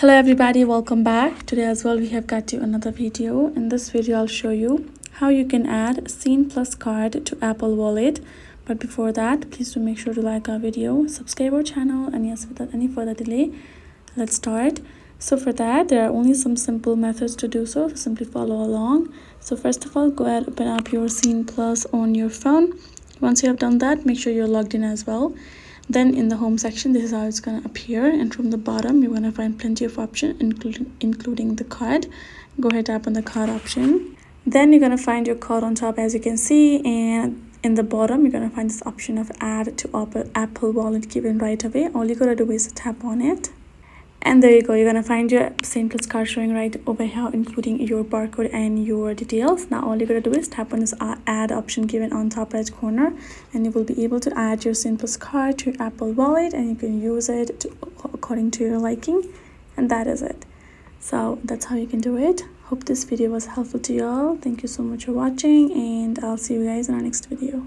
Hello everybody, welcome back. Today as well we have got you another video. In this video I'll show you how you can add Scene Plus card to Apple Wallet. But before that, please do make sure to like our video, subscribe our channel, and yes, without any further delay, let's start. So for that, there are only some simple methods to do so simply follow along. So first of all, go ahead, open up your Scene Plus on your phone. Once you have done that, make sure you're logged in as well. Then in the home section, this is how it's going to appear, and from the bottom you're going to find plenty of options, including the card. Go ahead, tap on the card option. Then you're going to find your card on top, as you can see, and in the bottom you're going to find this option of add to Apple Wallet given right away. All you got to do is tap on it, and there you go. You're going to find your Scene Plus card showing right over here, including your barcode and your details. Now all you got to do is tap on this add option given on top right corner, and you will be able to add your Scene Plus card to your Apple Wallet, and you can use it according to your liking, and that is it. So that's how you can do it. Hope this video was helpful to you all. Thank you so much for watching, and I'll see you guys in our next video.